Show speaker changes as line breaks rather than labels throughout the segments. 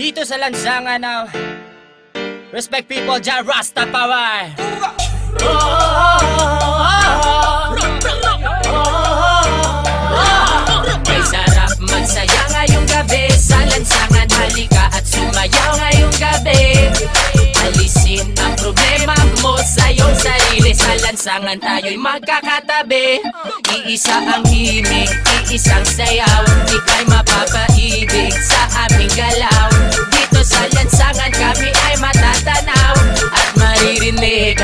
Dito sa lansangan ng Respect People, Jah Rastafari. May sarap magsaya ngayong gabi sa lansangan, halika at sumayaw ngayong gabi. Alisin ang problema mo sa iyong sarili, sa lansangan tayo'y magkakatabi. Iisa ang himig, iisang sayaw, ika'y mapapaibig sa aming galaw. Dito sa lansangan kami ay matatanaw at maririnig.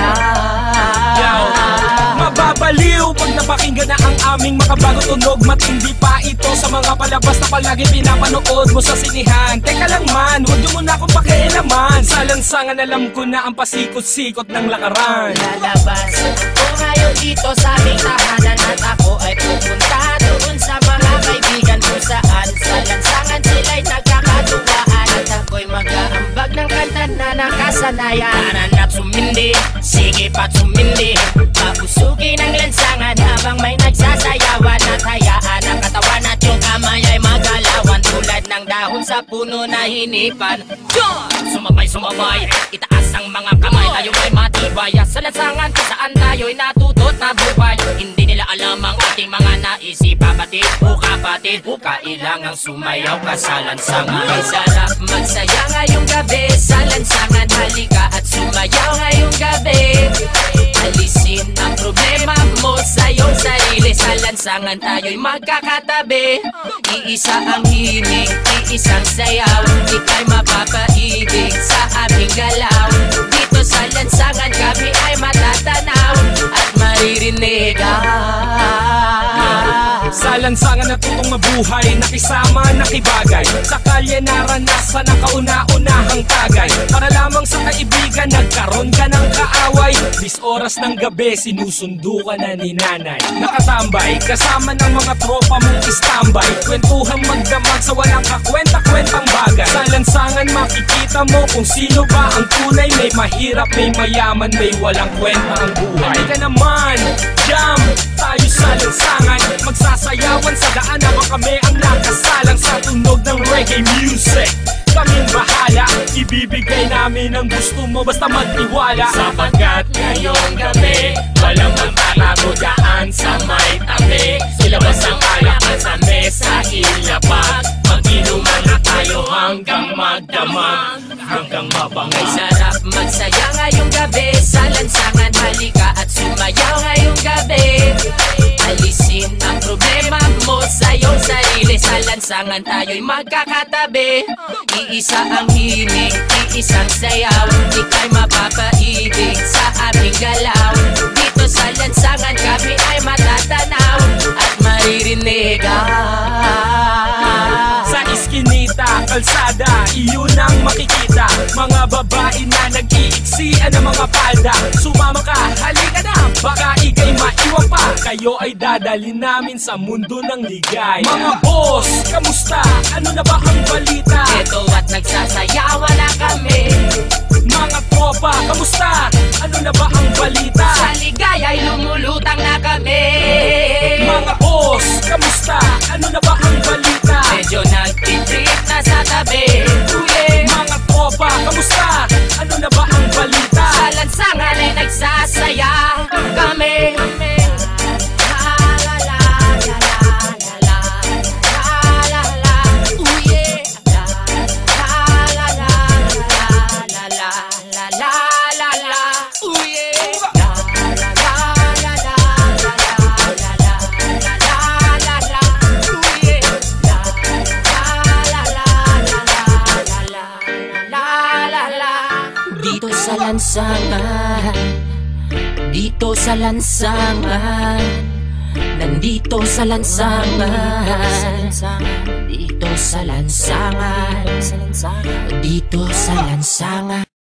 Mababaliw pag napakinggan na ang aming makabagong tunog. Matindi pa ito sa mga palabas na palagi pinapanood mo sa sinihan. Teka lang man, huwag niyo muna akong pakialaman. Sa lansangan alam ko na ang pasikot-sikot ng lakaran.
Lalabas ko ngayon dito sa aming tahanan, at ako ay pupunta doon sa mga kaibigan kung saan sa lansangan sila'y nagkakatuwaan. At ako'y mag-aambag ng kanta na nakasanayan. Nananap sumindi, sige pa't sumindi, pausugin ang lansangan habang may nagsasayawan. At hayaan ang katawan at yung kamay ay magalawan, tulad ng dahon sa puno na hinipan. Sumabay, itaas ang mga kamay, tayo ay matibay. Sa lansangan kung saan tayo'y natutot na buhay. Hindi nila alam ang ating mga naisip, kapatid o kapatid, o kailangang sumayaw ka sa lansangan. May sarap magsaya ngayong gabi sa lansangan, halika at sumayaw ngayong gabi. Alisin ang problema mo sa iyong sarili, sa lansangan tayo'y magkakatabi. Iisa ang himig, iisang sayaw, ika'y mapapaibig sa aming galaw. Dito sa lansangan kami ay matatanaw at maririnig.
Sa lansangan natutong mabuhay, nakisama, nakibagay. Sa kalye naranasan ang kauna-unahang tagay. Para lamang sa kaibigan, nagkaroon ka ng kaaway. 10 oras ng gabi, sinusundo ka na ni nanay. Nakatambay, kasama ng mga tropa mong istambay. Kwentuhang magdamag sa walang kakwenta-kwentang bagay. Sa lansangan makikita mo kung sino ba ang tunay. May mahirap, may mayaman, may walang kwenta ang buhay. Halika naman, jam tayo sa lansangan, magsasayawan sa daan habang kami ang nakasalang sa tunog ng reggae music. Kaming bahala, ibibigay namin ang gusto mo, basta magtiwala. Sapagkat ngayong gabi, walang magtatago daan sa may tabi. Ilabas ang alakan sa mesa, ilapag, mag-inuman na tayo hanggang magdamag, hanggang mabangay.
May sarap magsaya ngayong gabi sa lansangan, halika at sumayaw ngayong gabi. Alisin ang problema mo sa iyong sarili, sa lansangan tayo'y magkakatabi. Iisa ang himig, iisang sayaw, ika'y mapapaibig sa aming galaw. Dito sa lansangan kami ay matatanaw at maririnig.
Sa iskinita, kalsada, iyon ang makikita. Mga babae na nag-iiksian ng mga palda. Sumama ka, halika na, baka ika'y maiwan pa. Kayo ay dadalhin namin sa mundo ng ligay. Mga boss, kamusta? Ano na ba ang balita?
Ito at nagsasayawan na kami.
Mga tropa, kamusta? Ano na ba ang balita?
Sa ligaya'y lumulutang na kami.
Mga boss, kamusta? Ano na ba ang balita?
Medyo nagtitrip na sa tabi.
Mga tropa, kamusta? Ano na ba ang balita?
Sa lansangan ay nagsasaya kami. Dito sa lansangan, dito sa lansangan, nandito sa lansangan, dito sa lansangan, dito sa lansangan.